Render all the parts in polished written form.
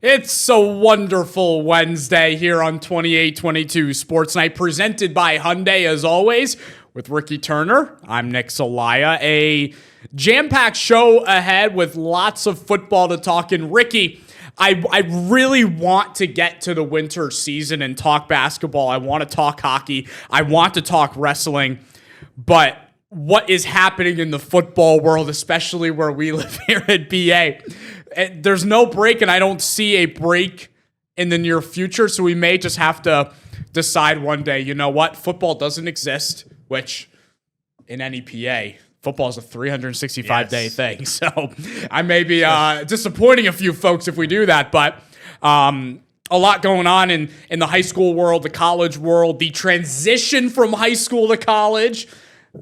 It's a wonderful Wednesday here on 2822 Sports Night, presented by Hyundai, as always, with Ricky Turner. I'm Nick Solaya. A jam-packed show ahead with lots of football to talk. And Ricky, I really want to get to the winter season and talk basketball. I want to talk hockey. I want to talk wrestling. But what is happening in the football world, especially where we live here at BA, there's no break, and I don't see a break in the near future. So we may just have to decide one day, you know what, football doesn't exist, which in NEPA, football is a 365-day thing. So I may be disappointing a few folks if we do that, but a lot going on in the high school world, the college world, the transition from high school to college.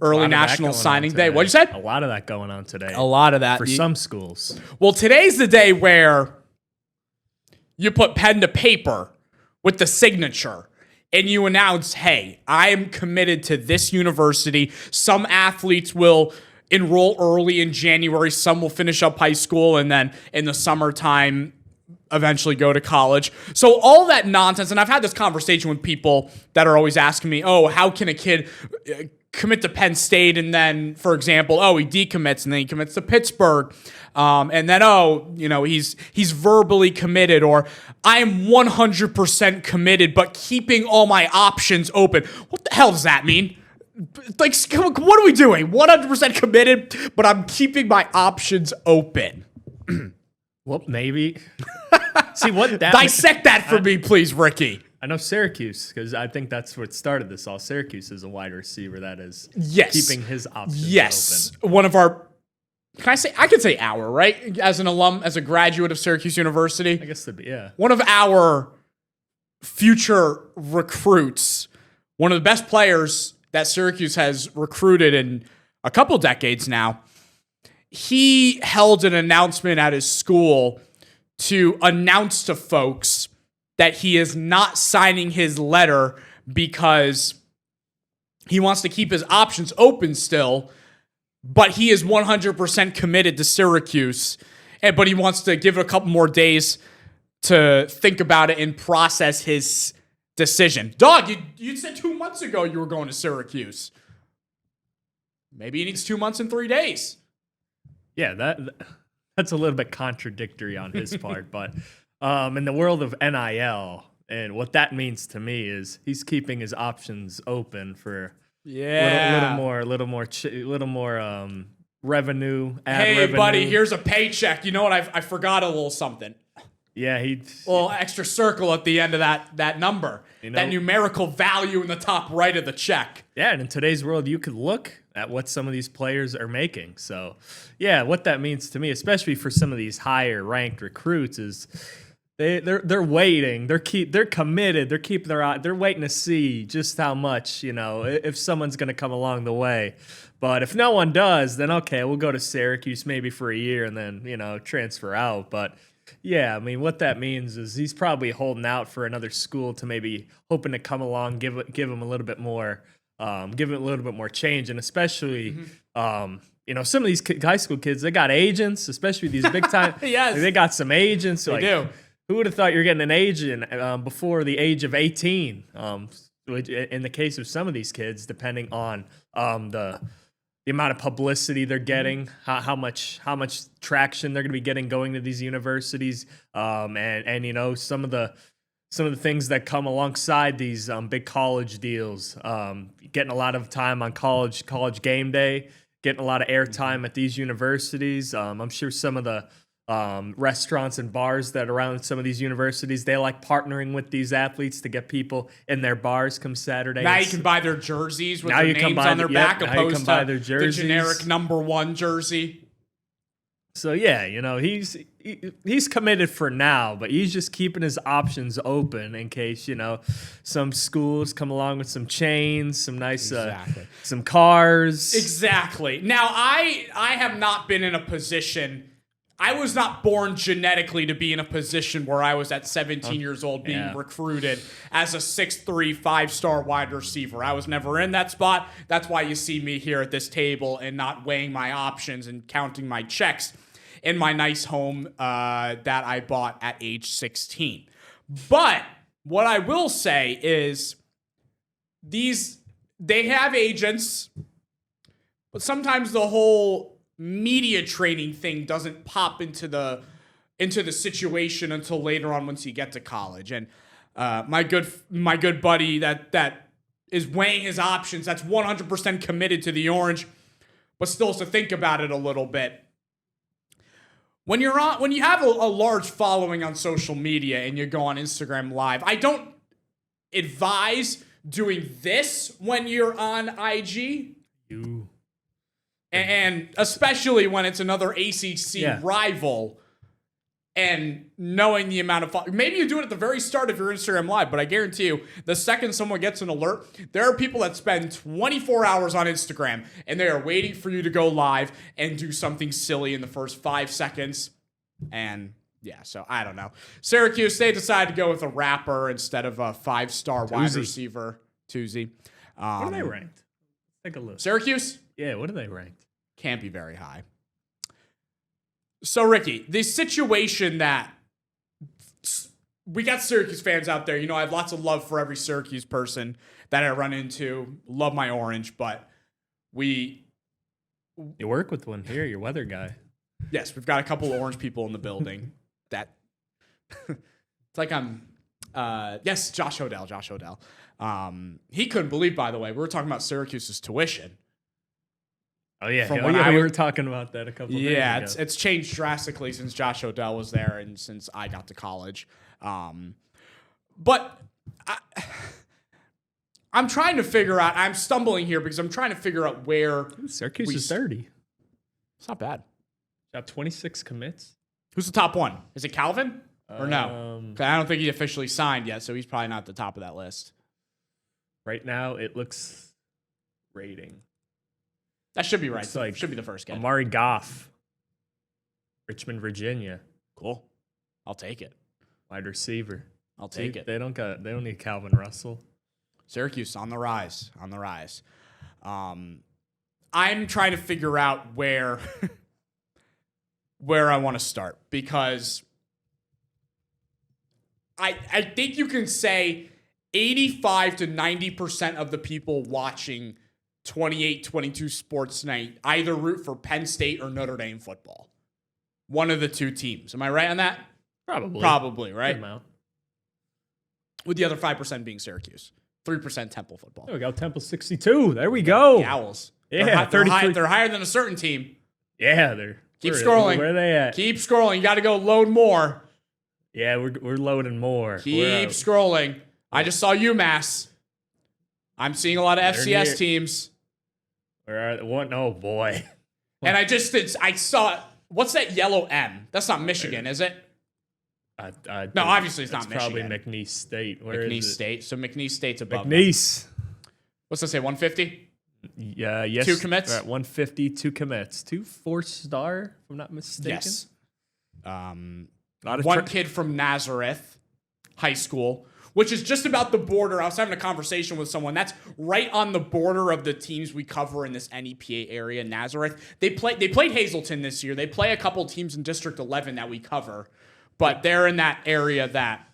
Early National Signing Day. What'd you say? A lot of that going on today. A lot of that. For some schools. Well, today's the day where you put pen to paper with the signature and you announce, hey, I am committed to this university. Some athletes will enroll early in January. Some will finish up high school and then in the summertime eventually go to college. So all that nonsense, and I've had this conversation with people that are always asking me, oh, how can a kid commit to Penn State and then, for example, he decommits and then he commits to Pittsburgh, and then he's verbally committed, or I am 100% committed but keeping all my options open. What the hell does that mean? Like, what are we doing? 100% committed, but I'm keeping my options open. Well, maybe. See what that dissect that for me, please, Ricky. I know Syracuse, because I think that's what started this all. Syracuse is a wide receiver that is keeping his options open. One of our, I could say our, right? As an alum, as a graduate of Syracuse University. I guess it'd be, yeah. One of our future recruits, one of the best players that Syracuse has recruited in a couple decades now, he held an announcement at his school to announce to folks that he is not signing his letter because he wants to keep his options open still, but he is 100% committed to Syracuse, but he wants to give it a couple more days to think about it and process his decision. Dog, you said 2 months ago you were going to Syracuse. Maybe he needs 2 months and 3 days. Yeah, that's a little bit contradictory on his part, but in the world of NIL, and what that means to me is he's keeping his options open for a little more revenue. Hey, buddy, here's a paycheck. You know what? I forgot a little something. Yeah, a little extra circle at the end of that number, that numerical value in the top right of the check. Yeah, and in today's world, you could look at what some of these players are making. So, yeah, what that means to me, especially for some of these higher ranked recruits, is they're waiting. They're committed. They're keeping their eye. They're waiting to see just how much, if someone's going to come along the way. But if no one does, then okay, we'll go to Syracuse maybe for a year and then transfer out. But yeah, I mean, what that means is he's probably holding out for another school to maybe hoping to come along, give him a little bit more, give it a little bit more change, and especially, some of these high school kids, they got agents, especially these big time. Yes, they got some agents. They do. Who would have thought you're getting an agent before the age of 18? In the case of some of these kids, depending on the amount of publicity they're getting, how much traction they're going to be getting going to these universities, and some of the things that come alongside these big college deals, getting a lot of time on college game day, getting a lot of airtime at these universities. I'm sure some of the restaurants and bars that are around some of these universities, they like partnering with these athletes to get people in their bars come Saturday. Now you can buy their jerseys with their names on their back, opposed to the generic number one jersey. So yeah, he's committed for now, but he's just keeping his options open in case some schools come along with some chains, some nice some cars. Exactly. Now I have not been in a position. I was not born genetically to be in a position where I was at 17 years old being recruited as a 6'3", 5-star wide receiver. I was never in that spot. That's why you see me here at this table and not weighing my options and counting my checks. in my nice home that I bought at age 16. But what I will say is they have agents, but sometimes the whole media training thing doesn't pop into the situation until later on once you get to college. And my good buddy that is weighing his options, that's 100% committed to the Orange, but still has to think about it a little bit. When you have a large following on social media and you go on Instagram Live, I don't advise doing this when you're on IG. And especially when it's another ACC rival, and knowing the amount of maybe you do it at the very start of your Instagram Live, but I guarantee you, the second someone gets an alert, there are people that spend 24 hours on Instagram and they are waiting for you to go live and do something silly in the first 5 seconds. And yeah, so I don't know. Syracuse, they decided to go with a rapper instead of a 5-star wide receiver, Tuesday. What are they ranked? Take a look. Syracuse? Yeah, what are they ranked? Can't be very high. So, Ricky, the situation that we got Syracuse fans out there. You know, I have lots of love for every Syracuse person that I run into. Love my Orange, but you work with one here, your weather guy. Yes, we've got a couple of Orange people in the building. That it's like yes, Josh Odell. He couldn't believe, by the way, we were talking about Syracuse's tuition. Oh yeah, we were talking about that a couple of days ago. It's changed drastically since Josh Odell was there and since I got to college. But I'm trying to figure out. I'm stumbling here because I'm trying to figure out where Syracuse is 30. It's not bad. Got 26 commits. Who's the top one? Is it Calvin or no? I don't think he officially signed yet, so he's probably not at the top of that list. Right now, it looks rating. That should be right. Looks like should be the first guy. Amari Goff, Richmond, Virginia. Cool. I'll take it. Wide receiver. I'll take it. They don't need Calvin Russell. Syracuse on the rise. I'm trying to figure out where I want to start because I think you can say 85 to 90% of the people watching 28-22 Sports Night either root for Penn State or Notre Dame football. One of the two teams. Am I right on that? Probably, right? With the other 5% being Syracuse. 3% Temple football. There we go. Temple 62. There we go. The Owls. Yeah, they're higher than a certain team. Yeah, Keep scrolling. Where are they at? Keep scrolling. You got to go load more. Yeah, we're loading more. Keep scrolling. I just saw UMass. I'm seeing a lot of FCS teams. Where are they? What? Oh boy. And I saw, what's that yellow M? That's not Michigan, is it? No, obviously it's not Michigan. Probably McNeese State. McNeese State. So McNeese State's above. McNeese. What's that say? 150? Yeah. Yes. 2 commits. We're at 150. 2 commits. 2 4-star. If I'm not mistaken. Yes. One kid from Nazareth High School, which is just about the border. I was having a conversation with someone that's right on the border of the teams we cover in this NEPA area, Nazareth. They played Hazleton this year. They play a couple teams in District 11 that we cover, but they're in that area that,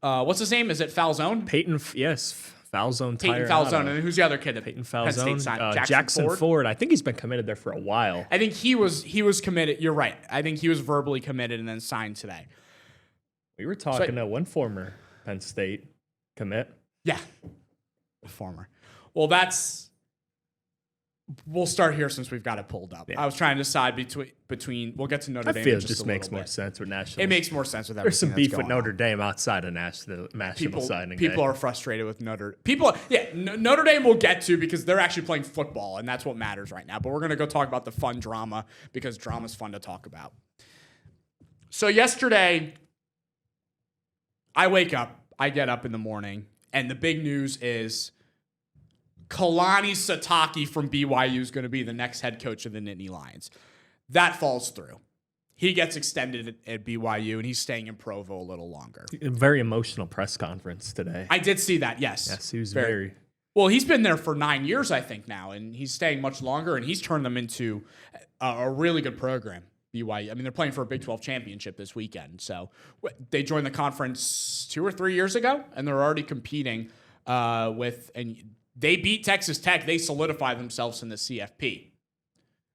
what's his name? Is it Falzone? Peyton, yes. Falzone. Peyton Falzone. And who's the other kid that Peyton Penn State Falzone? signed? Jackson Ford. I think he's been committed there for a while. I think he was committed. You're right. I think he was verbally committed and then signed today. We were talking to one former Penn State commit. Yeah. A former. Well, we'll start here since we've got it pulled up. Yeah. I was trying to decide between we'll get to Notre Dame. I feel it just makes more sense with national. It makes more sense with everything. There's some beef with Notre Dame outside of national signing. People are frustrated with Notre Dame we'll get to because they're actually playing football, and that's what matters right now. But we're going to go talk about the fun drama because drama's fun to talk about. So yesterday, I get up in the morning, and the big news is Kalani Sitake from BYU is going to be the next head coach of the Nittany Lions. That falls through. He gets extended at BYU, and he's staying in Provo a little longer. A very emotional press conference today. I did see that, yes. Yes, he was very... Well, he's been there for 9 years, I think, now, and he's staying much longer, and he's turned them into a really good program. BYU. I mean, they're playing for a Big 12 championship this weekend. So they joined the conference 2 or 3 years ago, and they're already competing and they beat Texas Tech. They solidify themselves in the CFP.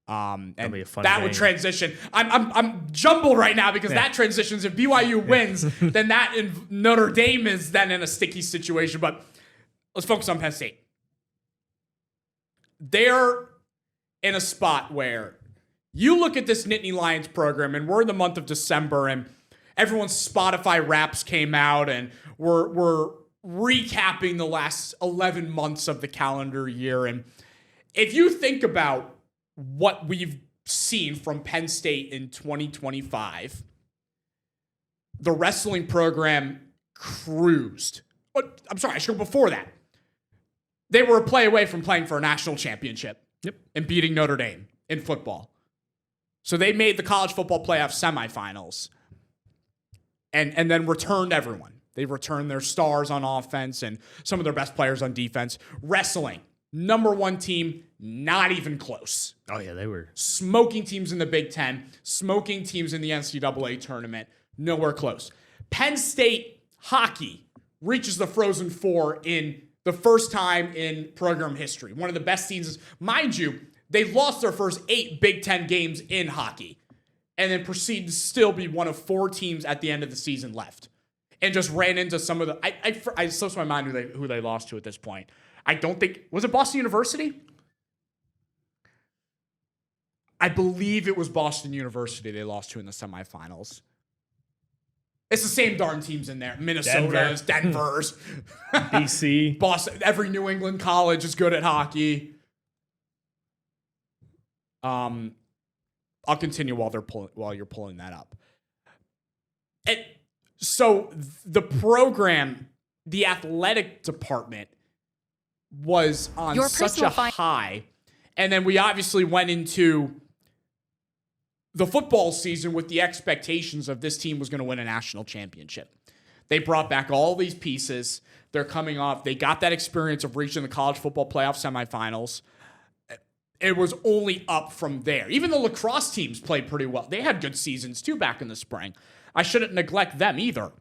And that would transition. I'm jumbled right now because that transitions. If BYU wins, then that in Notre Dame is then in a sticky situation. But let's focus on Penn State. They're in a spot where you look at this Nittany Lions program, and we're in the month of December, and everyone's Spotify Wraps came out, and we're recapping the last 11 months of the calendar year. And if you think about what we've seen from Penn State in 2025, the wrestling program cruised. I'm sorry, I should go before that. They were a play away from playing for a national championship and beating Notre Dame in football. So they made the college football playoff semifinals and then returned everyone. They returned their stars on offense and some of their best players on defense. Wrestling, number 1 team, not even close. Oh, yeah, they were. Smoking teams in the Big Ten, smoking teams in the NCAA tournament, nowhere close. Penn State hockey reaches the Frozen Four in the first time in program history. One of the best seasons. Mind you, they lost their first 8 Big Ten games in hockey and then proceed to still be one of 4 teams at the end of the season left. And just ran into some of the... I slips my mind who they lost to at this point. I don't think... Was it Boston University? I believe it was Boston University they lost to in the semifinals. It's the same darn teams in there. Minnesota's, Denver's. BC. Boston. Every New England college is good at hockey. I'll continue while you're pulling that up. So the program, the athletic department was on such a high. And then we obviously went into the football season with the expectations of this team was going to win a national championship. They brought back all these pieces. They're coming off. They got that experience of reaching the college football playoff semifinals. It was only up from there. Even the lacrosse teams played pretty well. They had good seasons too back in the spring. I shouldn't neglect them either.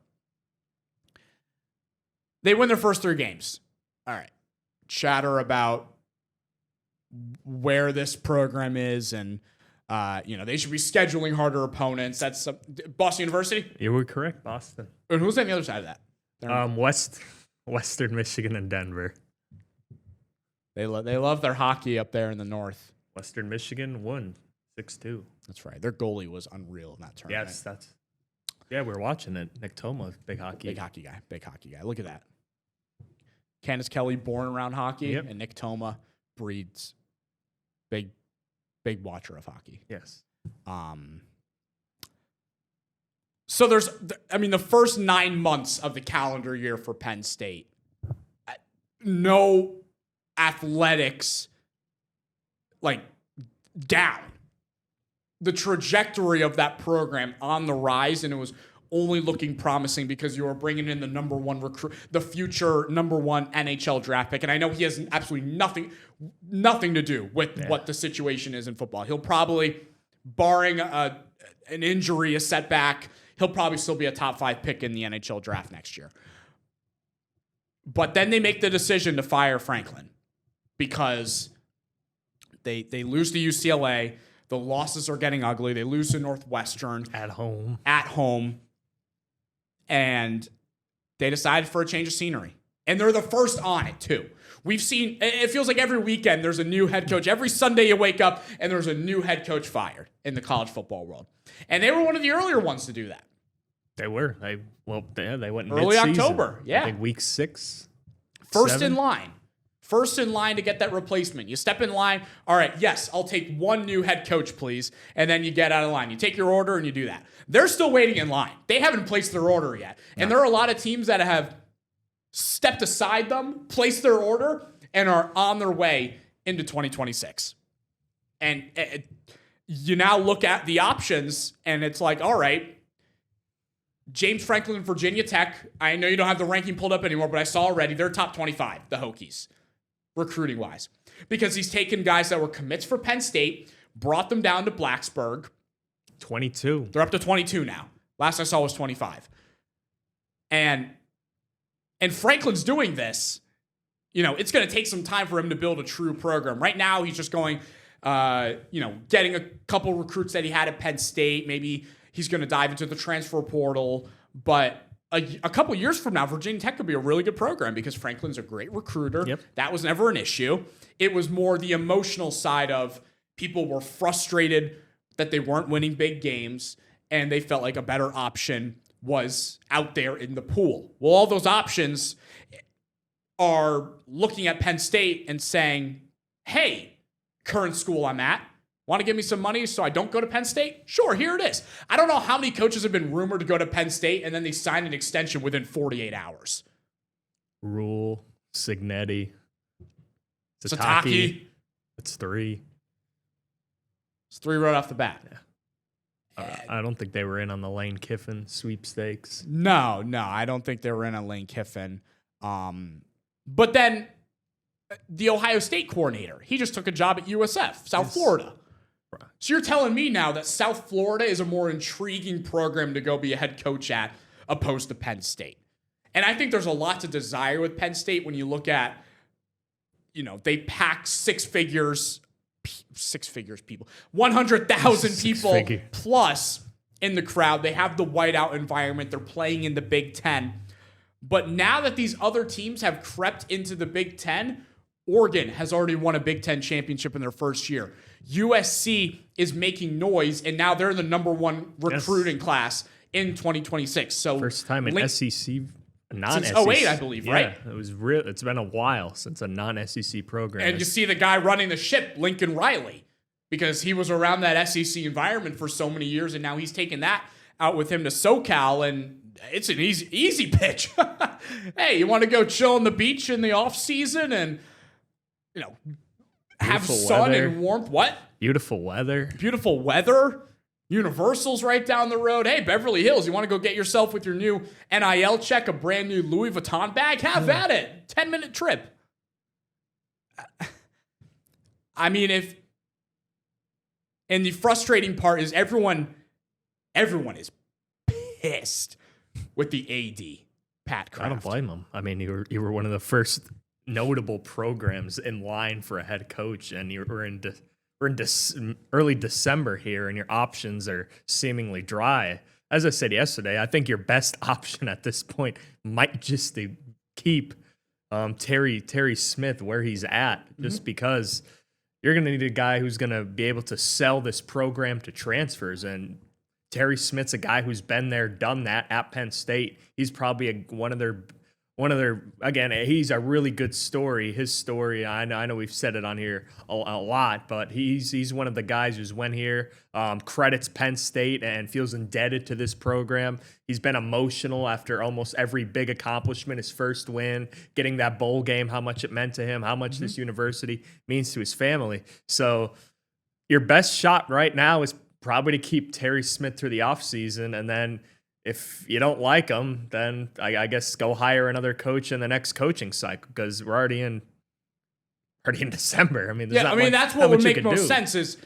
They win their first 3 games. All right. Chatter about where this program is and they should be scheduling harder opponents. That's Boston University? You were correct, Boston. And who's on the other side of that? Western Michigan and Denver. They love their hockey up there in the north. Western Michigan won 6-2. That's right. Their goalie was unreal in that tournament. Yes, we were watching it. Nick Toma, big hockey guy. Look at that. Candace Kelly, born around hockey, and Nick Toma breeds big watcher of hockey. Yes. So the first 9 months of the calendar year for Penn State, no athletics down. The trajectory of that program on the rise, and it was only looking promising because you were bringing in the number 1 recruit, the future number 1 NHL draft pick. And I know he has absolutely nothing to do with what the situation is in football. He'll probably, barring an injury, a setback, he'll probably still be a top 5 pick in the NHL draft next year. But then they make the decision to fire Franklin because they lose to UCLA. The losses are getting ugly. They lose to Northwestern. At home. And they decided for a change of scenery. And they're the first on it, too. We've seen, it feels like every weekend there's a new head coach. Every Sunday you wake up and there's a new head coach fired in the college football world. And they were one of the earlier ones to do that. They were. They went early mid-season. October. Yeah. I think week 6. First 7. in line. First in line to get that replacement. You step in line. All right, yes, I'll take 1 new head coach, please. And then you get out of line. You take your order and you do that. They're still waiting in line. They haven't placed their order yet. And there are a lot of teams that have stepped aside them, placed their order, and are on their way into 2026. And you now look at the options, and it's like, all right, James Franklin, Virginia Tech. I know you don't have the ranking pulled up anymore, but I saw already they're top 25, the Hokies, recruiting-wise. Because he's taken guys that were commits for Penn State, brought them down to Blacksburg, 22. They're up to 22 now. Last I saw was 25. And Franklin's doing this. It's going to take some time for him to build a true program. Right now, he's just going, getting a couple recruits that he had at Penn State. Maybe he's going to dive into the transfer portal. But a couple years from now, Virginia Tech could be a really good program because Franklin's a great recruiter. Yep. That was never an issue. It was more the emotional side of people were frustrated that they weren't winning big games, and they felt like a better option was out there in the pool. Well, all those options are looking at Penn State and saying, hey, current school I'm at, want to give me some money so I don't go to Penn State? Sure, here it is. I don't know how many coaches have been rumored to go to Penn State and then they sign an extension within 48 hours. Rule, Signetti, Sataki. It's 3. It's 3 right off the bat. Yeah. I don't think they were in on the Lane Kiffin sweepstakes. No, I don't think they were in on Lane Kiffin. But then the Ohio State coordinator, he just took a job at USF, South Florida. Right. So you're telling me now that South Florida is a more intriguing program to go be a head coach at opposed to Penn State. And I think there's a lot to desire with Penn State when you look at, they pack 6 figures people, 100,000 people plus in the crowd. They have the whiteout environment. They're playing in the Big Ten. But now that these other teams have crept into the Big Ten, Oregon has already won a Big Ten championship in their first year. USC is making noise, and now they're the number 1 recruiting class in 2026. So first time in SEC. Since 2008, I believe, right? It was real. It's been a while since a non-SEC program. And you see the guy running the ship, Lincoln Riley, because he was around that SEC environment for so many years, and now he's taken that out with him to SoCal, and it's an easy pitch. Hey, you want to go chill on the beach in the off season and have sun and warmth? What? Beautiful weather. Beautiful weather. Universal's right down the road. Hey, Beverly Hills, you want to go get yourself with your new NIL check, a brand new Louis Vuitton bag? Have at it. 10-minute trip. I mean, and the frustrating part is everyone is pissed with the AD, Pat Kraft. I don't blame them. I mean, you were one of the first notable programs in line for a head coach, and we're in early December here, and your options are seemingly dry. As I said yesterday, I think your best option at this point might just to keep Terry Smith where he's at, just because you're going to need a guy who's going to be able to sell this program to transfers. And Terry Smith's a guy who's been there, done that at Penn State. He's probably one of their again, he's a really good story. His story, I know we've said it on here a lot, but he's one of the guys who's went here, credits Penn State and feels indebted to this program. He's been emotional after almost every big accomplishment, his first win, getting that bowl game, how much it meant to him, how much this university means to his family. So your best shot right now is probably to keep Terry Smith through the offseason, and then if you don't like him, then I guess go hire another coach in the next coaching cycle, because we're already in December. I mean, that's what would make most sense is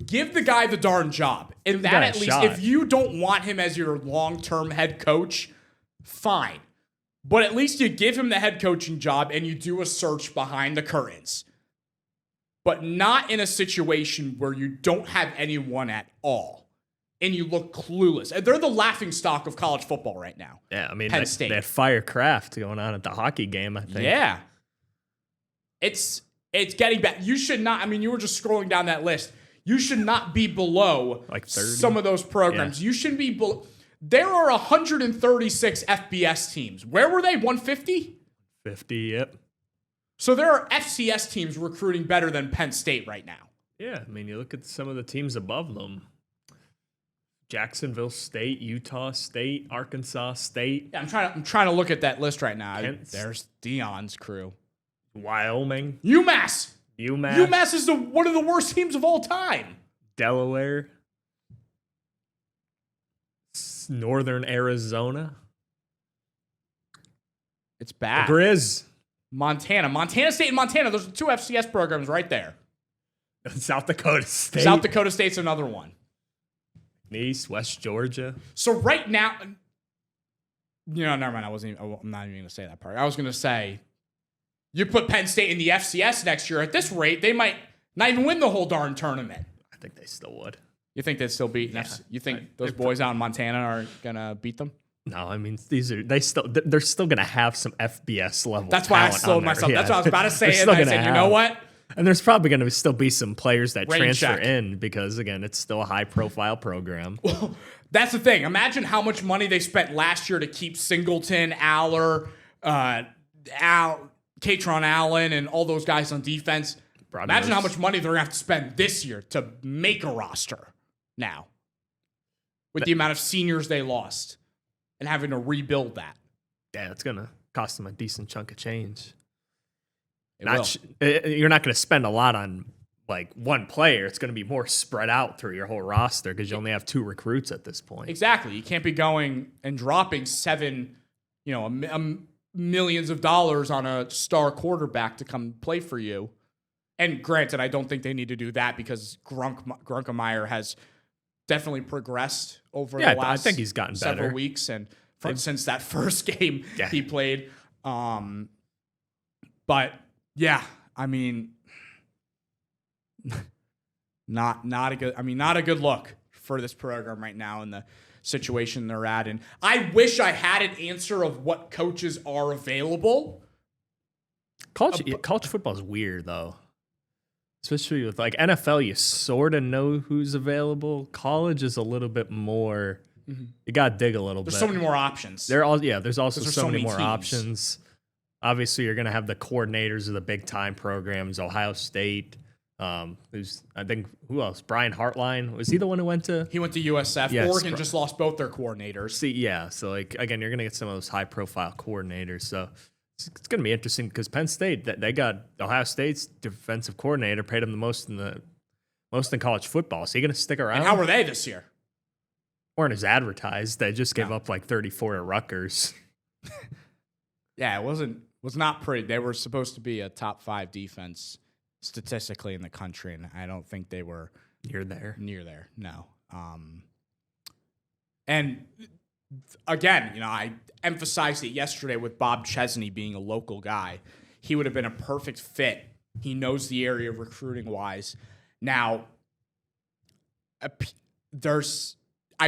give the guy the darn job. And that at least, if you don't want him as your long-term head coach, fine. But at least you give him the head coaching job and you do a search behind the curtains. But not in a situation where you don't have anyone at all. And you look clueless. They're the laughingstock of college football right now. Yeah, I mean, Penn State. They had Firecraft going on at the hockey game, I think. Yeah. It's getting bad. You should not, you were just scrolling down that list. You should not be below like 30. Some of those programs. Yeah. You shouldn't be below. There are 136 FBS teams. Where were they? 150? 50, yep. So there are FCS teams recruiting better than Penn State right now. Yeah, I mean, you look at some of the teams above them. Jacksonville State, Utah State, Arkansas State. Yeah, I'm trying to look at that list right now. There's Dion's crew. Wyoming. UMass is one of the worst teams of all time. Delaware. Northern Arizona. It's bad. The Grizz. Montana State and Montana. Those are 2 FCS programs right there. South Dakota State. South Dakota State's another one. East, West Georgia. So right now, never mind. I'm not even going to say that part. I was going to say, you put Penn State in the FCS next year. At this rate, they might not even win the whole darn tournament. I think they still would. You think they'd still beat? Yeah. You think those boys out in Montana are going to beat them? No, I mean they're still going to have some FBS level. That's why I slowed myself. Yeah. That's what I was about to say. And I said, you know what? And there's probably going to still be some players that transfer in because, again, it's still a high-profile program. Well, that's the thing. Imagine how much money they spent last year to keep Singleton, Aller, Katron Allen, and all those guys on defense. Imagine how much money they're going to have to spend this year to make a roster now with the amount of seniors they lost and having to rebuild that. Yeah, it's going to cost them a decent chunk of change. You're not going to spend a lot on like one player. It's going to be more spread out through your whole roster because you only have 2 recruits at this point. Exactly. You can't be going and dropping millions of dollars on a star quarterback to come play for you. And granted, I don't think they need to do that because Grunkemeyer has definitely progressed over the last I think he's gotten several better. weeks and since that first game he played. But yeah, I mean, not a good look for this program right now in the situation they're at. And I wish I had an answer of what coaches are available. College football is weird though, especially with like NFL. You sort of know who's available. College is a little bit more. Mm-hmm. You got to dig a little bit. There's so many more options. There's also so many more teams. options. Obviously, you're going to have the coordinators of the big time programs. Ohio State. Who else? Brian Hartline. Was he the one who went to? He went to USF. Yes, Oregon just lost both their coordinators. So like again, you're going to get some of those high profile coordinators. So it's going to be interesting because Penn State, they got Ohio State's defensive coordinator, paid him the most in college football. So you're going to stick around. And how were they this year? Weren't as advertised. They just gave up like 34 to Rutgers. Yeah, was not pretty. They were supposed to be a top 5 defense statistically in the country, and I don't think they were near there. No. And again, I emphasized it yesterday with Bob Chesney being a local guy. He would have been a perfect fit. He knows the area recruiting wise. Now, I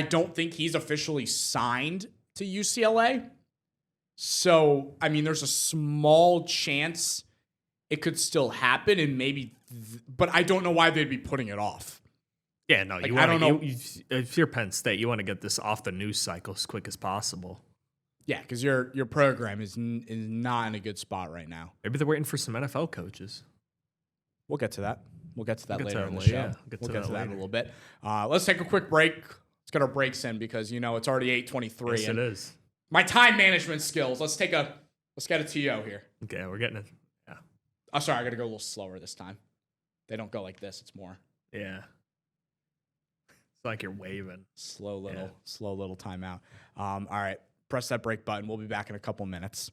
don't think he's officially signed to UCLA. So, I mean, there's a small chance it could still happen, and maybe, but I don't know why they'd be putting it off. Yeah, no, I don't know. If you're Penn State, you want to get this off the news cycle as quick as possible. Yeah, because your program is not in a good spot right now. Maybe they're waiting for some NFL coaches. We'll get to that. We'll get to that later in the show. Yeah, we'll get to that in a little bit. Let's take a quick break. Let's get our breaks in because it's already 8:23. Yes, it is. My time management skills. Let's get a TO here. Okay, we're getting it. Yeah. I'm sorry, I got to go a little slower this time. They don't go like this. It's more. Yeah. It's like you're waving. Slow little timeout. All right, press that break button. We'll be back in a couple minutes.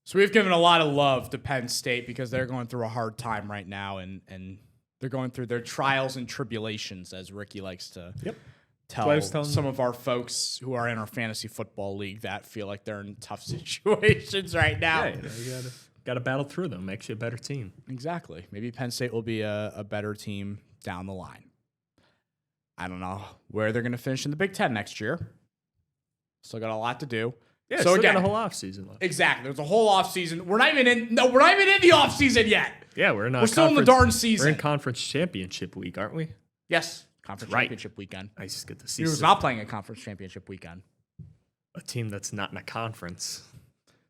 So we've given a lot of love to Penn State because they're going through a hard time right now, and they're going through their trials and tribulations, as Ricky likes to tell some of our folks who are in our fantasy football league that feel like they're in tough situations right now. Yeah, you got to battle through them. Makes you a better team. Exactly. Maybe Penn State will be a better team down the line. I don't know where they're going to finish in the Big Ten next year. Still got a lot to do. Yeah, so again, got a whole offseason left. Exactly. There's a whole offseason. We're not even in the offseason yet. Yeah, we're still in the darn season. We're in conference championship week, aren't we? Yes. Conference championship weekend. Nice, good to see. He was not playing a conference championship weekend. A team that's not in a conference.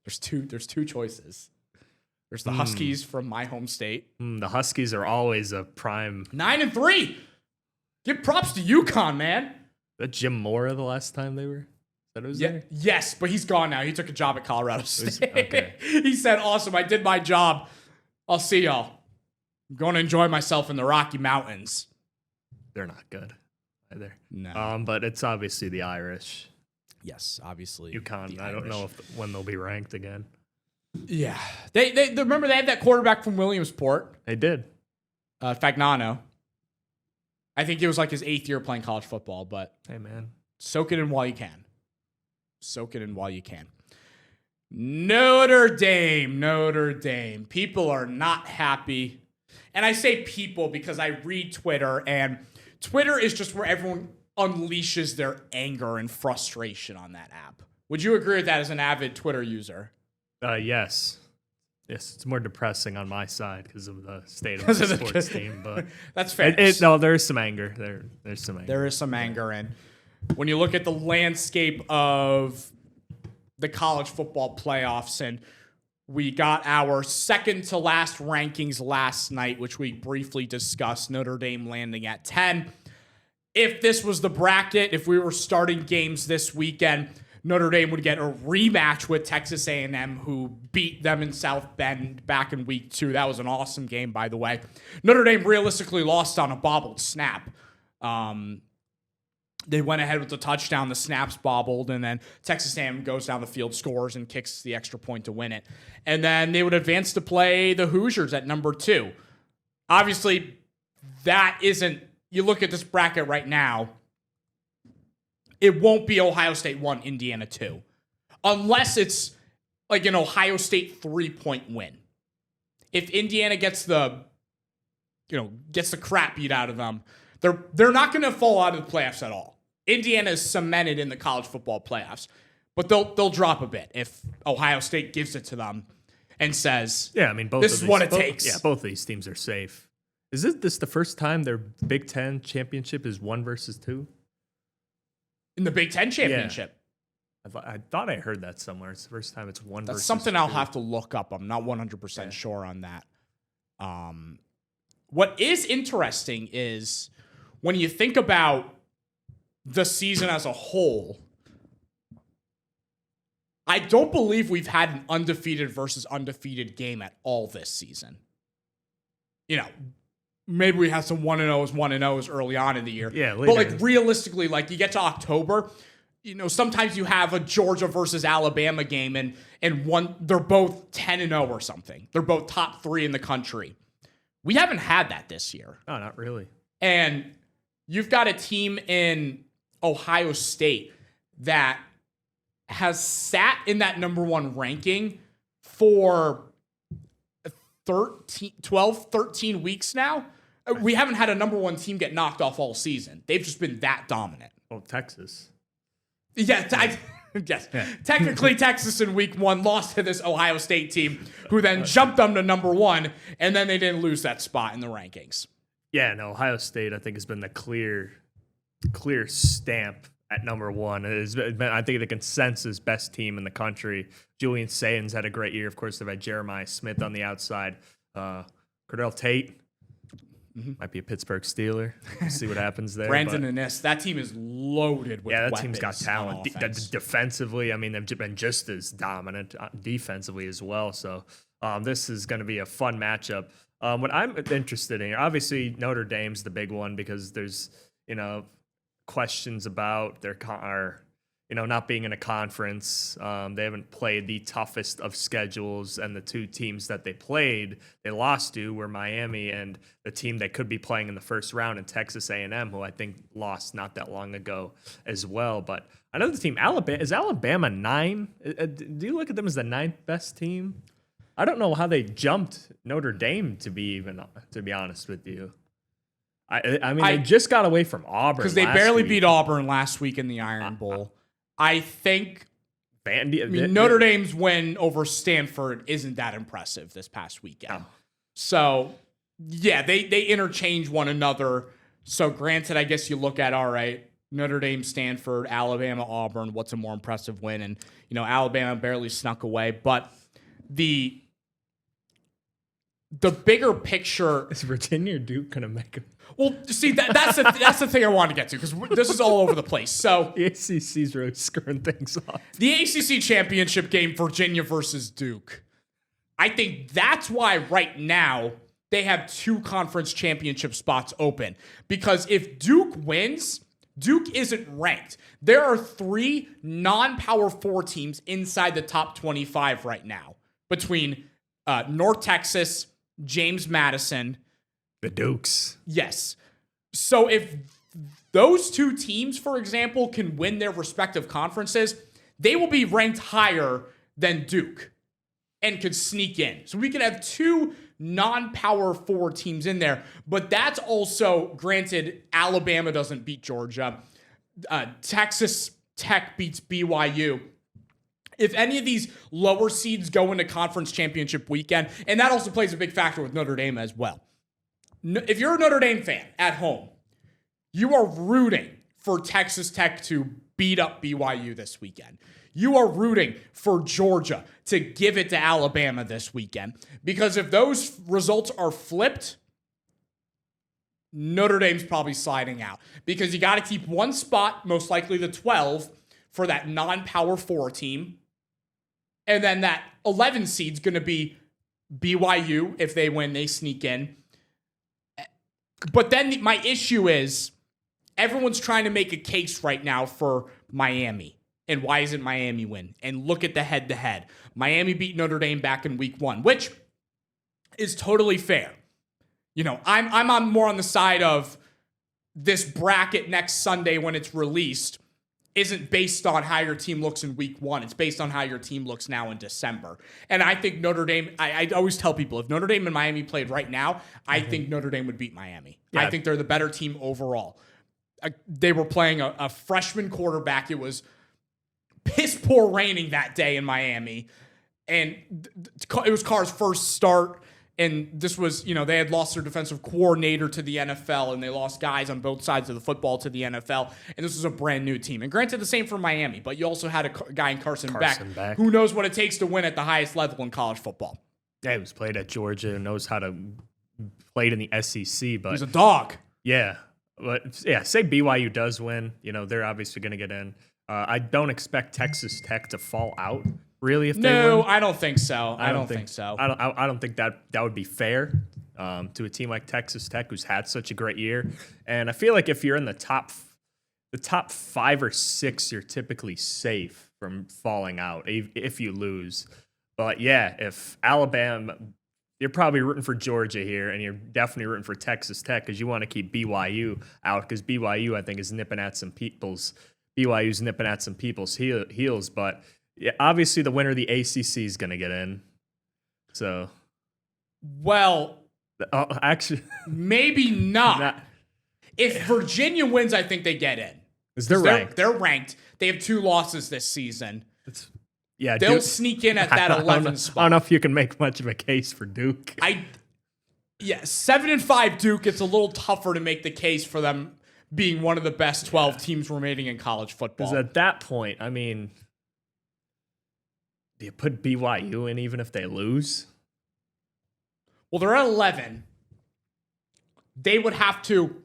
There's two choices. There's the Huskies from my home state. The Huskies are always a prime 9-3. Give props to UConn, man. That Jim Mora the last time they were. There? Yes, but he's gone now. He took a job at Colorado State. Okay. He said, awesome, I did my job. I'll see y'all. I'm going to enjoy myself in the Rocky Mountains. They're not good. either. No. But it's obviously the Irish. Yes, obviously. UConn. I don't know when they'll be ranked again. Yeah. They remember they had that quarterback from Williamsport. They did. Fagnano. I think it was like his 8th year playing college football, but hey, man. Soak it in while you can. Soak it in while you can. Notre Dame. People are not happy. And I say people because I read Twitter, and Twitter is just where everyone unleashes their anger and frustration on that app. Would you agree with that as an avid Twitter user? Yes. Yes, it's more depressing on my side because of the state of the sports team. But that's fair. No, there is some anger. There's some anger. There is some anger. And when you look at the landscape of the college football playoffs, and we got our second to last rankings last night, which we briefly discussed, Notre Dame landing at 10. If this was the bracket, if we were starting games this weekend, Notre Dame would get a rematch with Texas A&M, who beat them in South Bend back in week 2. That was an awesome game, by the way. Notre Dame realistically lost on a bobbled snap. They went ahead with the touchdown, the snaps bobbled, and then Texas A&M goes down the field, scores, and kicks the extra point to win it. And then they would advance to play the Hoosiers at number 2. Obviously, that isn't, you look at this bracket right now, it won't be Ohio State 1, Indiana 2. Unless it's like an Ohio State 3-point win. If Indiana gets the crap beat out of them, they're not going to fall out of the playoffs at all. Indiana is cemented in the college football playoffs, but they'll drop a bit if Ohio State gives it to them and says, "Yeah, I mean, this is what it takes." Yeah, both of these teams are safe. Is this the first time their Big Ten championship is 1 versus 2? In the Big Ten championship. Yeah. I thought I heard that somewhere. It's the first time it's 1 versus 2. That's something I'll have to look up. I'm not 100% sure on that. What is interesting is when you think about the season as a whole, I don't believe we've had an undefeated versus undefeated game at all this season. Maybe we had some 1-0s, 1-0s early on in the year. Yeah, later. But realistically, you get to October, sometimes you have a Georgia versus Alabama game and one they're both 10-0 or something. They're both top 3 in the country. We haven't had that this year. No, not really. And you've got a team in Ohio State that has sat in that number 1 ranking for 13 weeks now. We haven't had a number 1 team get knocked off all season. They've just been that dominant. Oh, Texas. Yeah, yes. Yeah. Technically, Texas in week 1 lost to this Ohio State team, who then jumped them to number 1, and then they didn't lose that spot in the rankings. Yeah, no, Ohio State, I think, has been the clear stamp at number 1. It has been, I think, the consensus best team in the country. Julian Satan's had a great year. Of course, they've had Jeremiah Smith on the outside. Cordell Tate might be a Pittsburgh Steeler. We'll see what happens there. Brandon Inniss, that team is loaded with that team's got talent. Defensively, I mean, they've been just as dominant defensively as well. So this is going to be a fun matchup. What I'm interested in, obviously Notre Dame's the big one because there's, questions about their not being in a conference. They haven't played the toughest of schedules, and the 2 teams that they lost to were Miami and the team they could be playing in the first round in Texas A&M, who I think lost not that long ago as well. But another team, Alabama 9? Do you look at them as the 9th best team? I don't know how they jumped Notre Dame to be honest with you. I mean, they just got away from Auburn because they barely beat Auburn last week in the Iron Bowl. I think Notre Dame's win over Stanford isn't that impressive this past weekend. Oh. So, yeah, they interchange one another. So, granted, I guess you look at, all right, Notre Dame, Stanford, Alabama, Auburn, what's a more impressive win? And, Alabama barely snuck away. But the bigger picture... Is Virginia or Duke going to make them? Well, see, that's the thing I wanted to get to, because this is all over the place. So the ACC's really screwing things up. The ACC championship game, Virginia versus Duke. I think that's why right now they have 2 conference championship spots open. Because if Duke wins, Duke isn't ranked. There are 3 non-Power 4 teams inside the top 25 right now between North Texas, James Madison. The Dukes. Yes. So if those 2 teams, for example, can win their respective conferences, they will be ranked higher than Duke and could sneak in. So we could have 2 non-Power 4 teams in there. But that's also, granted, Alabama doesn't beat Georgia. Texas Tech beats BYU. If any of these lower seeds go into conference championship weekend, and that also plays a big factor with Notre Dame as well. If you're a Notre Dame fan at home, you are rooting for Texas Tech to beat up BYU this weekend. You are rooting for Georgia to give it to Alabama this weekend. Because if those results are flipped, Notre Dame's probably sliding out. Because you got to keep one spot, most likely the 12, for that non-Power 4 team. And then that 11 seed's going to be BYU. If they win, they sneak in. But then my issue is everyone's trying to make a case right now for Miami. And why isn't Miami win? And look at the head-to-head. Miami beat Notre Dame back in week 1, which is totally fair. You know, I'm on more on the side of this bracket next Sunday when it's released isn't based on how your team looks in week 1. It's based on how your team looks now in December. And I think Notre Dame, I always tell people, if Notre Dame and Miami played right now, I think Notre Dame would beat Miami. Yeah. I think they're the better team overall. They were playing a freshman quarterback. It was piss poor raining that day in Miami. And it was Carr's first start. And this was, you know, they had lost their defensive coordinator to the NFL, and they lost guys on both sides of the football to the NFL. And this was a brand new team. And granted, the same for Miami, but you also had a guy in Carson Beck who knows what it takes to win at the highest level in college football. Yeah, he was played at Georgia and knows how to play in the SEC. But he's a dog. Yeah. But yeah, say BYU does win. You know, they're obviously going to get in. I don't expect Texas Tech to fall out. Really, if they win? No, I don't think so. I don't think so. I don't think that would be fair to a team like Texas Tech, who's had such a great year. And I feel like if you're in the top 5 or 6, you're typically safe from falling out if you lose. But yeah, if Alabama, you're probably rooting for Georgia here, and you're definitely rooting for Texas Tech because you want to keep BYU out because BYU, I think, is nipping at some people's heels, but. Yeah, obviously the winner of the ACC is going to get in. So, well, actually, maybe not. If Virginia wins, I think they get in. Because they're ranked. They're ranked. They have 2 losses this season. Yeah, they'll sneak in at that 11 spot. I don't know if you can make much of a case for Duke. 7-5 Duke. It's a little tougher to make the case for them being one of the best 12 teams remaining in college football. Because at that point, I mean, do you put BYU in even if they lose? Well, they're at 11. They would have to,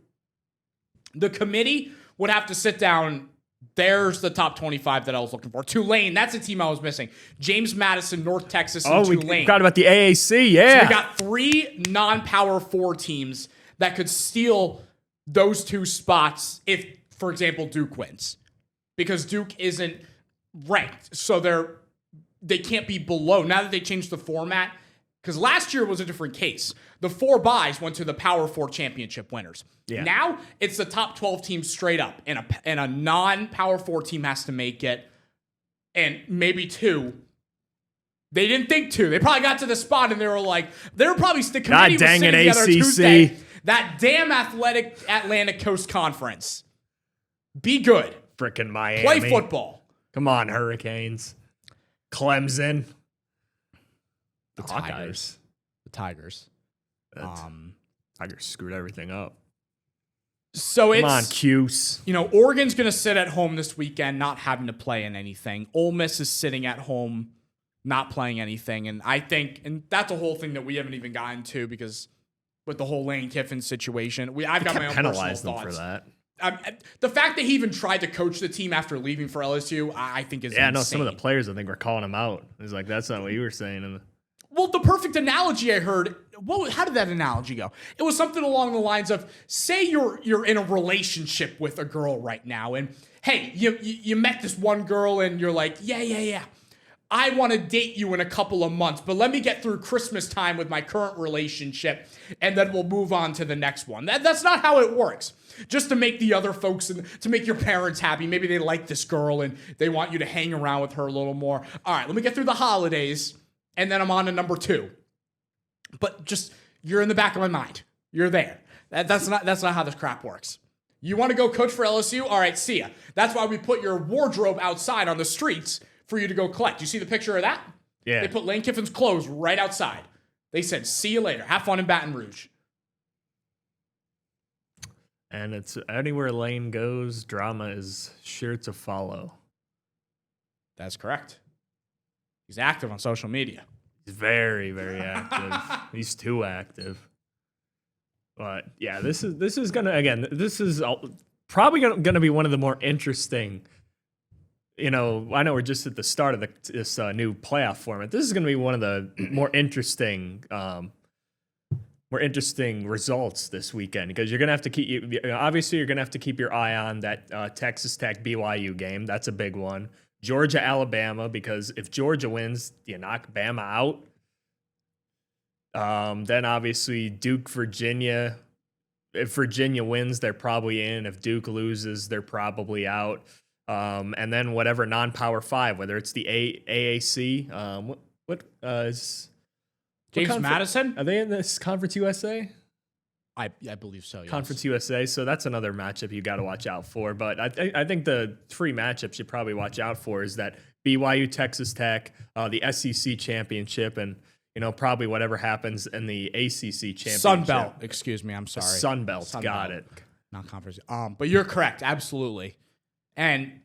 the committee would have to sit down. There's the top 25 that I was looking for. Tulane, that's a team I was missing. James Madison, North Texas, and Tulane. We forgot about the AAC, yeah. So we got 3 non-Power 4 teams that could steal those 2 spots if, for example, Duke wins. Because Duke isn't ranked. So they can't be below. Now that they changed the format, because last year was a different case. The 4 byes went to the Power 4 championship winners. Yeah. Now it's the top 12 teams straight up, and a non-Power 4 team has to make it, and maybe 2. They didn't think 2. They probably got to the spot, and they were probably the committee was sitting together Tuesday. That damn athletic Atlantic Coast Conference. Be good. Frickin' Miami. Play football. Come on, Hurricanes. Clemson. The Tigers. Tigers screwed everything up. So Come on, Cuse. You know, Oregon's going to sit at home this weekend, not having to play in anything. Ole Miss is sitting at home, not playing anything. And I think, and that's a whole thing that we haven't even gotten to because with the whole Lane Kiffin situation, I've got my own personal thoughts. For that. The fact that he even tried to coach the team after leaving for LSU, I think is insane. No, some of the players I think were calling him out. He's like, that's not what you were saying. Well, the perfect analogy I heard, how did that analogy go? It was something along the lines of, say you're in a relationship with a girl right now, and hey, you met this one girl, and you're like, yeah. I want to date you in a couple of months, but let me get through Christmas time with my current relationship, and then we'll move on to the next one. That's not how it works. Just to make the other folks, to make your parents happy. Maybe they like this girl, and they want you to hang around with her a little more. All right, let me get through the holidays, and then I'm on to number 2. But just, you're in the back of my mind. You're there. That's not how this crap works. You want to go coach for LSU? All right, see ya. That's why we put your wardrobe outside on the streets for you to go collect. You see the picture of that? Yeah. They put Lane Kiffin's clothes right outside. They said, see you later. Have fun in Baton Rouge. And it's anywhere Lane goes, drama is sure to follow. That's correct. He's active on social media. He's very, very active. He's too active. But yeah, this is probably gonna be one of the more interesting. I know we're just at the start of this new playoff format. This is going to be one of the more interesting results this weekend, because you're going to have to keep your eye on that Texas Tech BYU game. That's a big one. Georgia Alabama, because if Georgia wins, you knock Bama out. Then obviously Duke Virginia. If Virginia wins, they're probably in. If Duke loses, they're probably out. And then whatever non-power 5, whether it's the AAC, is James Madison? Are they in this Conference USA? I believe so, yes. Conference USA, so that's another matchup you got to watch out for. But I think the 3 matchups you probably watch out for is that BYU Texas Tech, the SEC championship, and probably whatever happens in the ACC championship. Sun Belt, excuse me, I'm sorry. Sun Belt, got it. Not conference. But you're correct, absolutely. And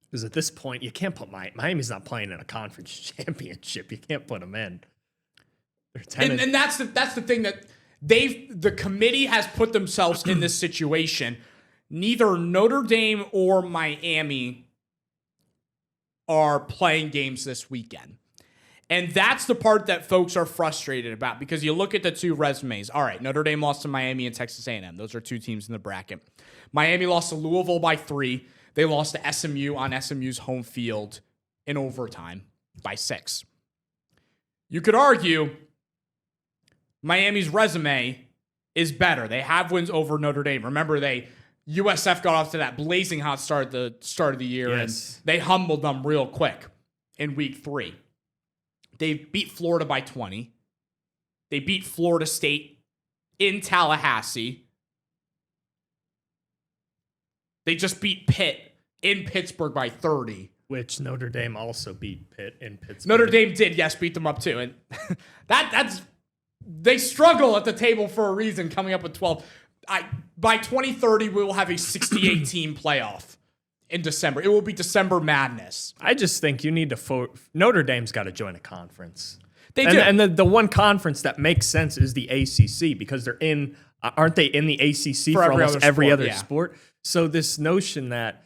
because at this point, you can't put Miami's not playing in a conference championship. You can't put them in. And that's the thing that the committee has put themselves in this situation. Neither Notre Dame or Miami are playing games this weekend. And that's the part that folks are frustrated about, because you look at the 2 resumes. All right, Notre Dame lost to Miami and Texas A&M. Those are 2 teams in the bracket. Miami lost to Louisville by 3. They lost to SMU on SMU's home field in overtime by 6. You could argue Miami's resume is better. They have wins over Notre Dame. Remember, USF got off to that blazing hot start at the start of the year, yes. And they humbled them real quick in week 3. They beat Florida by 20. They beat Florida State in Tallahassee. They just beat Pitt in Pittsburgh by 30. Which Notre Dame also beat Pitt in Pittsburgh. Notre Dame did, yes, beat them up too. And that's they struggle at the table for a reason, coming up with 12. By 2030, we will have a 68-team playoff in December. It will be December madness. I just think you need to Notre Dame's got to join a conference. They do. And the one conference that makes sense is the ACC, because they're in, aren't they in the ACC for almost every other sport? So this notion that,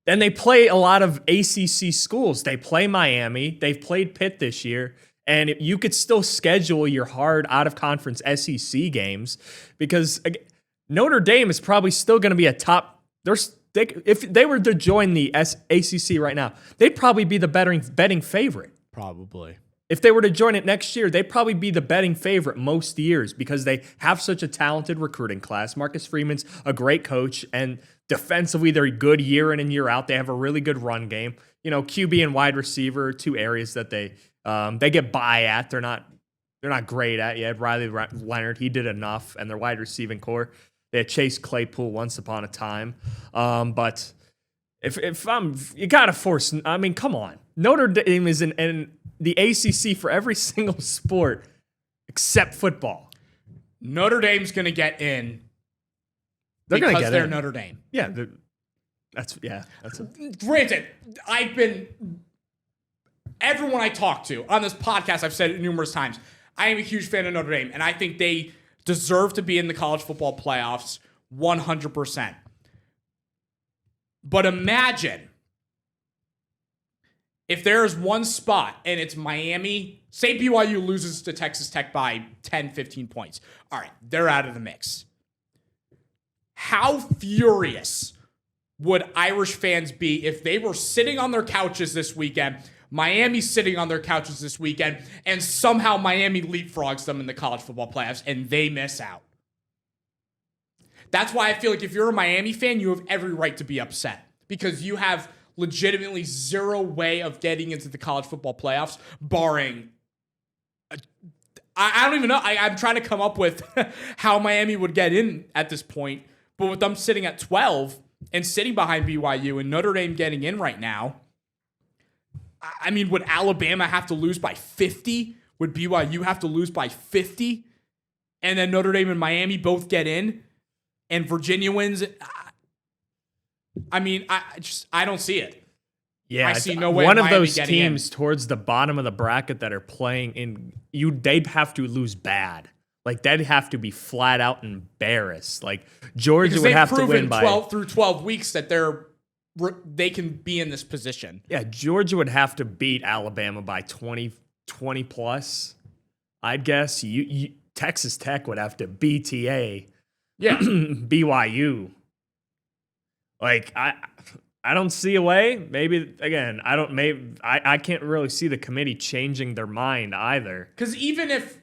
and they play a lot of ACC schools. They play Miami. They've played Pitt this year. And you could still schedule your hard out-of-conference SEC games, because Notre Dame is probably still going to be a top. If they were to join the ACC right now, they'd probably be the betting favorite. Probably. If they were to join it next year, they'd probably be the betting favorite most years, because they have such a talented recruiting class. Marcus Freeman's a great coach, and defensively, they're good year in and year out. They have a really good run game. QB and wide receiver, 2 areas that they get by at. They're not great at yet. Riley Leonard, he did enough, and their wide receiving core. They had Chase Claypool once upon a time, but if you gotta force. I mean, come on. Notre Dame is in the ACC for every single sport except football. Notre Dame's going to get in. They're going to get they're in. Notre Dame. Yeah, Granted, everyone I talk to on this podcast, I've said it numerous times, I am a huge fan of Notre Dame, and I think they deserve to be in the college football playoffs 100%. But imagine If there's one spot and it's Miami, say BYU loses to Texas Tech by 10, 15 points. All right, they're out of the mix. How furious would Irish fans be if they were sitting on their couches this weekend, Miami's sitting on their couches this weekend, and somehow Miami leapfrogs them in the college football playoffs and they miss out? That's why I feel like if you're a Miami fan, you have every right to be upset because you have legitimately zero way of getting into the college football playoffs, barring... I don't even know. I'm trying to come up with how Miami would get in at this point, but with them sitting at 12 and sitting behind BYU and Notre Dame getting in right now, I mean, would Alabama have to lose by 50? Would BYU have to lose by 50? And then Notre Dame and Miami both get in, and Virginia wins. I mean, I don't see it. Yeah, I see no way. One of Miami those getting teams in. towards the bottom of the bracket that are playing in, they'd have to lose bad. Like they'd have to be flat out embarrassed. Like Georgia Because would have to win by 12 through 12 weeks that they can be in this position. Yeah, Georgia would have to beat Alabama by 20 plus. I'd guess Texas Tech would have to BTA. Yeah. BYU. Like I don't see a way. Maybe again, I can't really see the committee changing their mind either. Because even if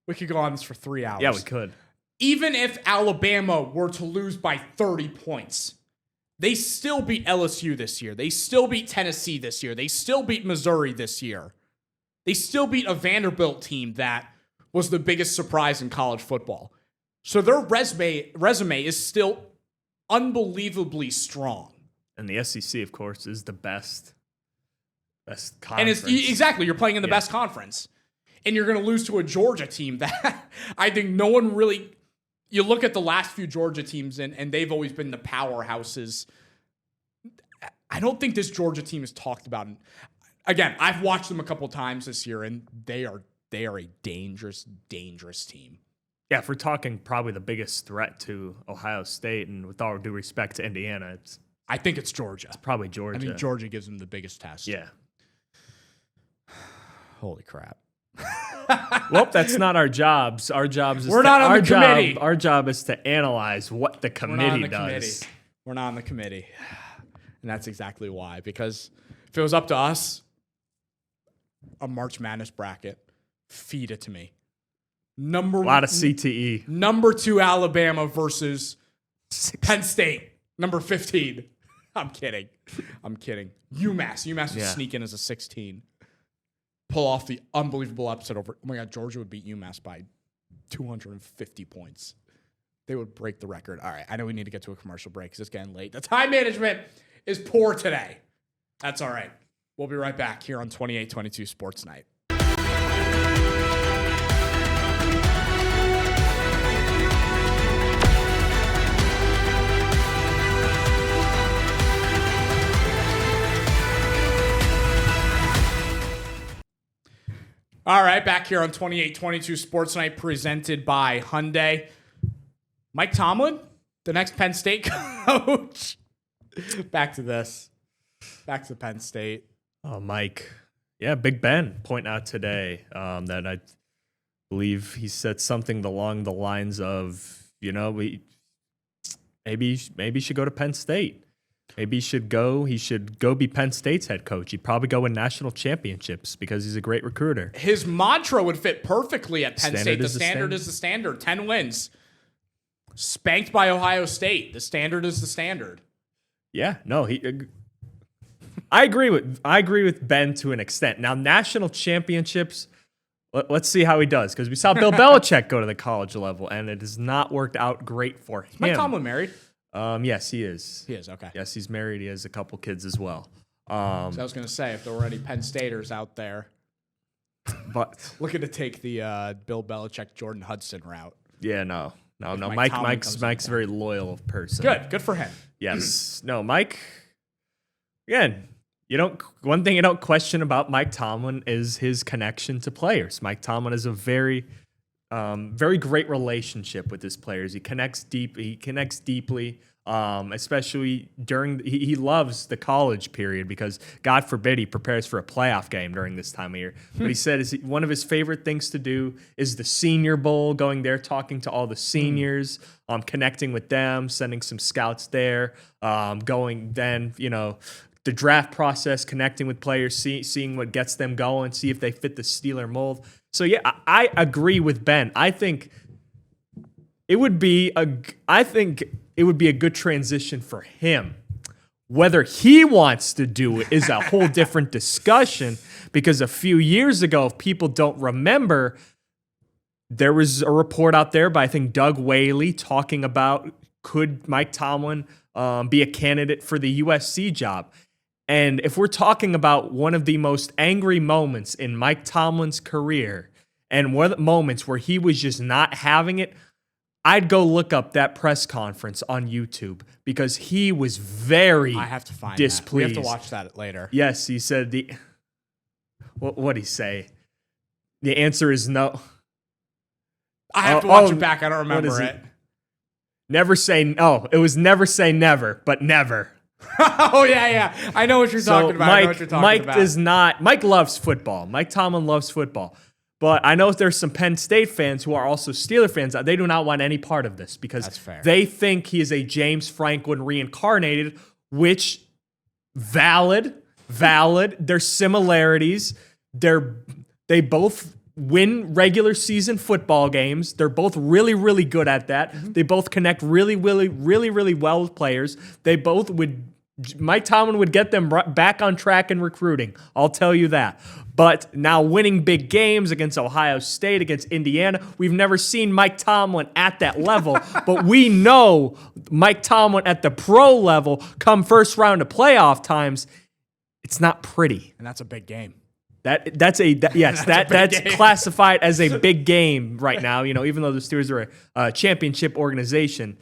we could go on this for 3 hours. Yeah, we could. Even if Alabama were to lose by 30 points, they still beat LSU this year. They still beat Tennessee this year. They still beat Missouri this year. They still beat a Vanderbilt team that was the biggest surprise in college football. So their resume is still unbelievably strong. And the SEC, of course, is the best conference. And exactly, you're playing in the best conference. And you're going to lose to a Georgia team that I think no one really... You look at the last few Georgia teams, and they've always been the powerhouses. I don't think this Georgia team is talked about. Again, I've watched them a couple times this year, and they are a dangerous, dangerous team. Yeah, if we're talking probably the biggest threat to Ohio State, and with all due respect to Indiana, I think it's Georgia. It's probably Georgia. I think Georgia gives them the biggest test. Yeah. Holy crap. Well, that's not our jobs. Our jobs is We're not on the committee. Our job is to analyze what the committee does. We're not on the committee. And that's exactly why. Because if it was up to us, a March Madness bracket, feed it to me. A lot of CTE. Number 2 Alabama versus Penn State. Number 15. I'm kidding. UMass. UMass would sneak in as a 16. Pull off the unbelievable upset over. Oh my God, Georgia would beat UMass by 250 points. They would break the record. All right, I know we need to get to a commercial break because it's getting late. The time management is poor today. That's all right. We'll be right back here on 2822 Sports Night. All right, back here on 2822 Sports Night presented by Hyundai. Mike Tomlin, the next Penn State coach. Back to this. Back to Penn State. Oh, Mike. Yeah, Big Ben pointing out today that I believe he said something along the lines of, maybe he should go to Penn State. Maybe he should go be Penn State's head coach. He'd probably go win national championships because he's a great recruiter. His mantra would fit perfectly at Penn State. The standard is the standard. 10 wins. Spanked by Ohio State. The standard is the standard. Yeah, no, I agree with Ben to an extent. Now, national championships, let's see how he does, because we saw Bill Belichick go to the college level, and it has not worked out great for him. Is Mike Tomlin married? Yes, he is. He is, okay. Yes, he's married. He has a couple kids as well. So I was going to say, if there were any Penn Staters out there, but looking to take the Bill Belichick, Jordan Hudson route. Yeah, no. Mike's a very loyal person. Good for him. Yes. No, Mike. Again, one thing you don't question about Mike Tomlin is his connection to players. Mike Tomlin has a very great relationship with his players. He connects deeply. especially during he loves the college period because God forbid he prepares for a playoff game during this time of year. But he said one of his favorite things to do is the Senior Bowl, going there, talking to all the seniors, connecting with them, sending some scouts there, going then, the draft process, connecting with players, seeing what gets them going, see if they fit the Steeler mold. So yeah, I agree with Ben. I think it would be a good transition for him. Whether he wants to do it is a whole different discussion, because a few years ago, if people don't remember, there was a report out there by, I think, Doug Whaley talking about, could Mike Tomlin be a candidate for the USC job? And if we're talking about one of the most angry moments in Mike Tomlin's career and one of the moments where he was just not having it, I'd go look up that press conference on YouTube, because he was very I have to find displeased. That. We have to watch that later. Yes, he said what'd he say? The answer is no. I have to watch it back. I don't remember it. Never say no. It was never say never, but never. Oh, yeah. I know what you're talking about. Mike loves football. Mike Tomlin loves football. But I know there's some Penn State fans who are also Steeler fans. They do not want any part of this because they think he is a James Franklin reincarnated, which valid. There's similarities. They both win regular season football games. They're both really, really good at that. Mm-hmm. They both connect really, really, really, really well with players. Mike Tomlin would get them back on track in recruiting. I'll tell you that. But now winning big games against Ohio State, against Indiana, we've never seen Mike Tomlin at that level. But we know Mike Tomlin at the pro level, come first round of playoff times, it's not pretty. And that's a big game. That's classified as a big game right now. Even though the Steelers are a championship organization,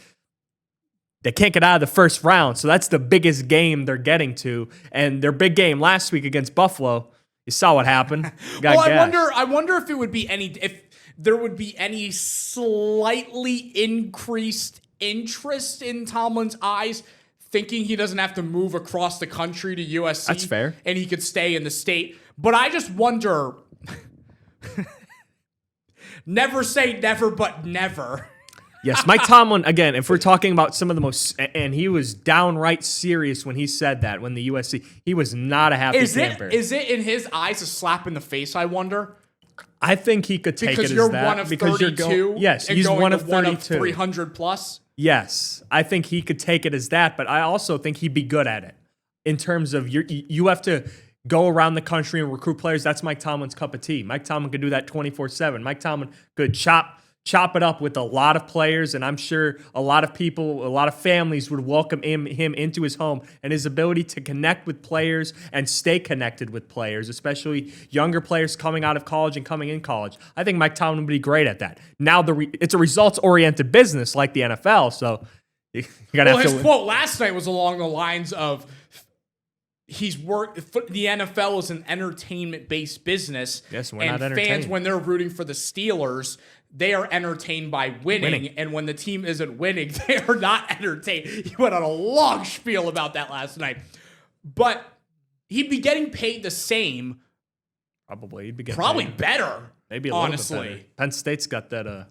they can't get out of the first round. So that's the biggest game they're getting to. And their big game last week against Buffalo, you saw what happened. I wonder if there would be any slightly increased interest in Tomlin's eyes, thinking he doesn't have to move across the country to USC. That's fair. And he could stay in the state. But I just wonder, never say never, but never. Yes, Mike Tomlin, again, if we're talking about some of the most, and he was downright serious when he said that, when the USC, he was not a happy camper. Is it in his eyes a slap in the face, I wonder? I think he could take it as that. Because you're one of 32? Yes, he's one of 32. One of 300 plus? Yes, I think he could take it as that, but I also think he'd be good at it. In terms of, you have to go around the country and recruit players. That's Mike Tomlin's cup of tea. Mike Tomlin could do that 24/7. Mike Tomlin could chop it up with a lot of players, and I'm sure a lot of people, a lot of families would welcome him into his home, and his ability to connect with players and stay connected with players, especially younger players coming out of college and coming in college. I think Mike Tomlin would be great at that. Now, it's a results-oriented business like the NFL, so you got to have to... His quote last night was along the lines of, the NFL is an entertainment-based business. Yes, we're not entertained. Fans, when they're rooting for the Steelers, they are entertained by winning. And when the team isn't winning, they are not entertained. He went on a long spiel about that last night. But he'd be getting paid the same. Probably. He'd be getting probably better. Maybe a little bit better. Penn State's got that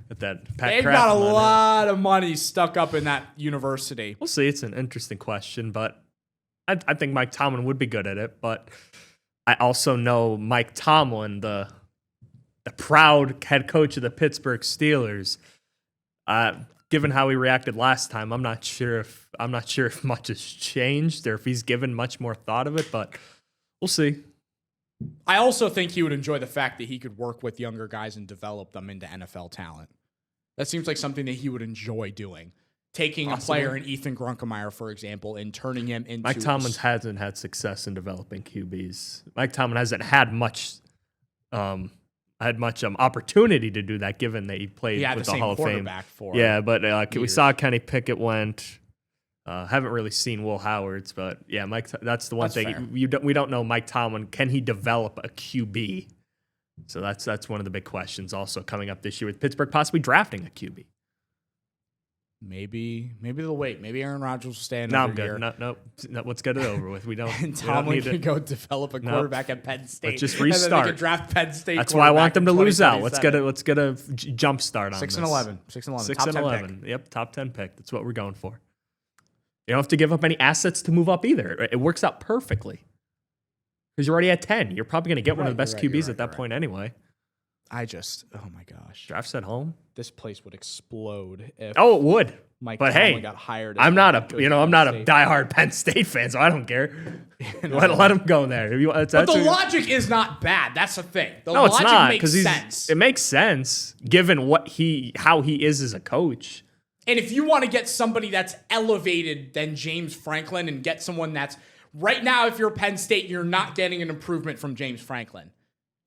They've got a lot of money stuck up in that university. We'll see. It's an interesting question, but I think Mike Tomlin would be good at it. But I also know Mike Tomlin, the proud head coach of the Pittsburgh Steelers. Given how he reacted last time, I'm not sure if much has changed or if he's given much more thought of it, but we'll see. I also think he would enjoy the fact that he could work with younger guys and develop them into NFL talent. That seems like something that he would enjoy doing. Taking a player in Ethan Grunkemeyer, for example, and turning him into... Mike Tomlin hasn't had success in developing QBs. Mike Tomlin hasn't had much opportunity to do that, given that he played with the Hall of Fame. Yeah, but we saw Kenny Pickett went. Haven't really seen Will Howard's, but yeah, Mike. That's the one thing we don't know. Mike Tomlin, can he develop a QB? So that's one of the big questions also coming up this year with Pittsburgh possibly drafting a QB. Maybe they'll wait. Maybe Aaron Rodgers will stay No, I'm another good. year. No, let's get it over with. We don't. And Tomlin can go develop a quarterback at Penn State. Let's just And then they restart. can draft Penn State. That's why I want them to lose out. 2027. Let's get a jump start on 6-11. this. 6-11. 6 Top and 10 11. pick. Yep, top 10 pick. That's what we're going for. You don't have to give up any assets to move up either. It works out perfectly. Because you're already at 10. You're probably going to get one of the best QBs at that point anyway. Oh my gosh. Draft's at home. This place would explode if Oh, it would. Mike But Tomlin hey, got hired. I'm not a State. diehard Penn State fan, so I don't care. Let him go there. But the logic is not bad. That's the thing. The no, it's logic not makes sense. It makes sense given how he is as a coach. And if you want to get somebody that's elevated than James Franklin and get someone that's right now, if you're Penn State, you're not getting an improvement from James Franklin.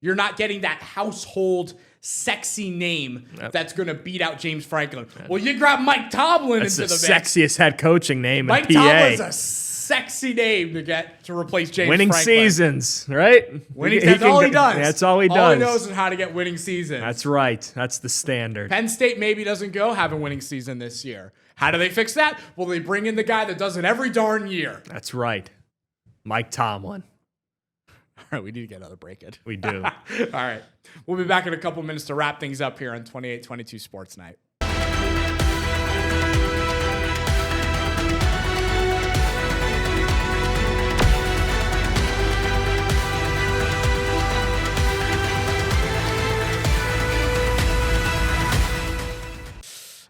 You're not getting that household sexy name that's going to beat out James Franklin. Well, you grab Mike Tomlin That's into the the mix. sexiest head coaching name Mike in PA. Tomlin's a sexy name to get to replace James Winning Franklin. seasons, right? That's all he does. That's all he does. All he knows is how to get winning seasons. That's right. That's the standard. Penn State maybe doesn't go have a winning season this year. How do they fix that? Well, they bring in the guy that does it every darn year. That's right. Mike Tomlin. All right, we need to get another break in. We do. All right. We'll be back in a couple minutes to wrap things up here on 28-22 Sports Night.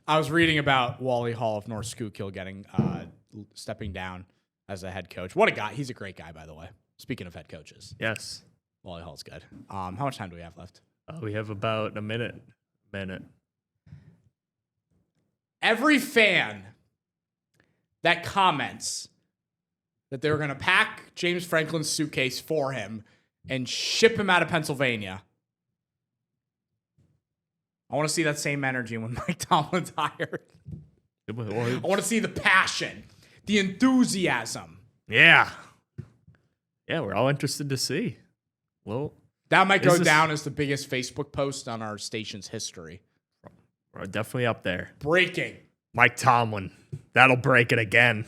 I was reading about Wally Hall of North Schuylkill stepping down as a head coach. What a guy. He's a great guy, by the way. Speaking of head coaches. Yes. Wally Hall's good. How much time do we have left? We have about a minute. Every fan that comments that they were going to pack James Franklin's suitcase for him and ship him out of Pennsylvania, I want to see that same energy when Mike Tomlin's hired. I want to see the passion, the enthusiasm. Yeah. Yeah, we're all interested to see. Well, that might go down as the biggest Facebook post on our station's history. We're definitely up there. Breaking. Mike Tomlin. That'll break it again.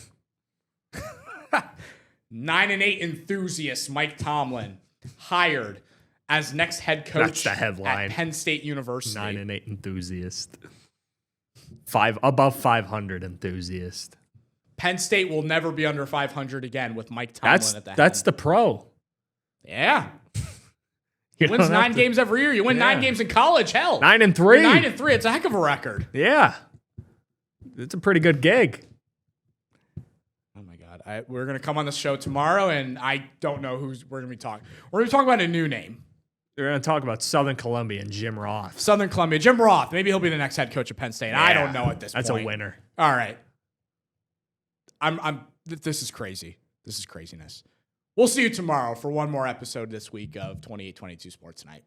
9-8 enthusiast Mike Tomlin hired as next head coach. That's the headline. At Penn State University. 9-8 enthusiast. Above 500 enthusiast. Penn State will never be under 500 again with Mike Tomlin at the head. That's the pro. Yeah. Wins 9 games every year. You win 9 games in college. Hell. 9-3. 9-3. It's a heck of a record. Yeah. It's a pretty good gig. Oh my God. We're going to come on the show tomorrow, and I don't know we're going to be talking. We're going to be talking about a new name. We're going to talk about Southern Columbia and Jim Roth. Southern Columbia. Jim Roth. Maybe he'll be the next head coach of Penn State. Yeah, I don't know at this point. That's a winner. All right. This is crazy. This is craziness. We'll see you tomorrow for one more episode this week of 28-22 Sports Night.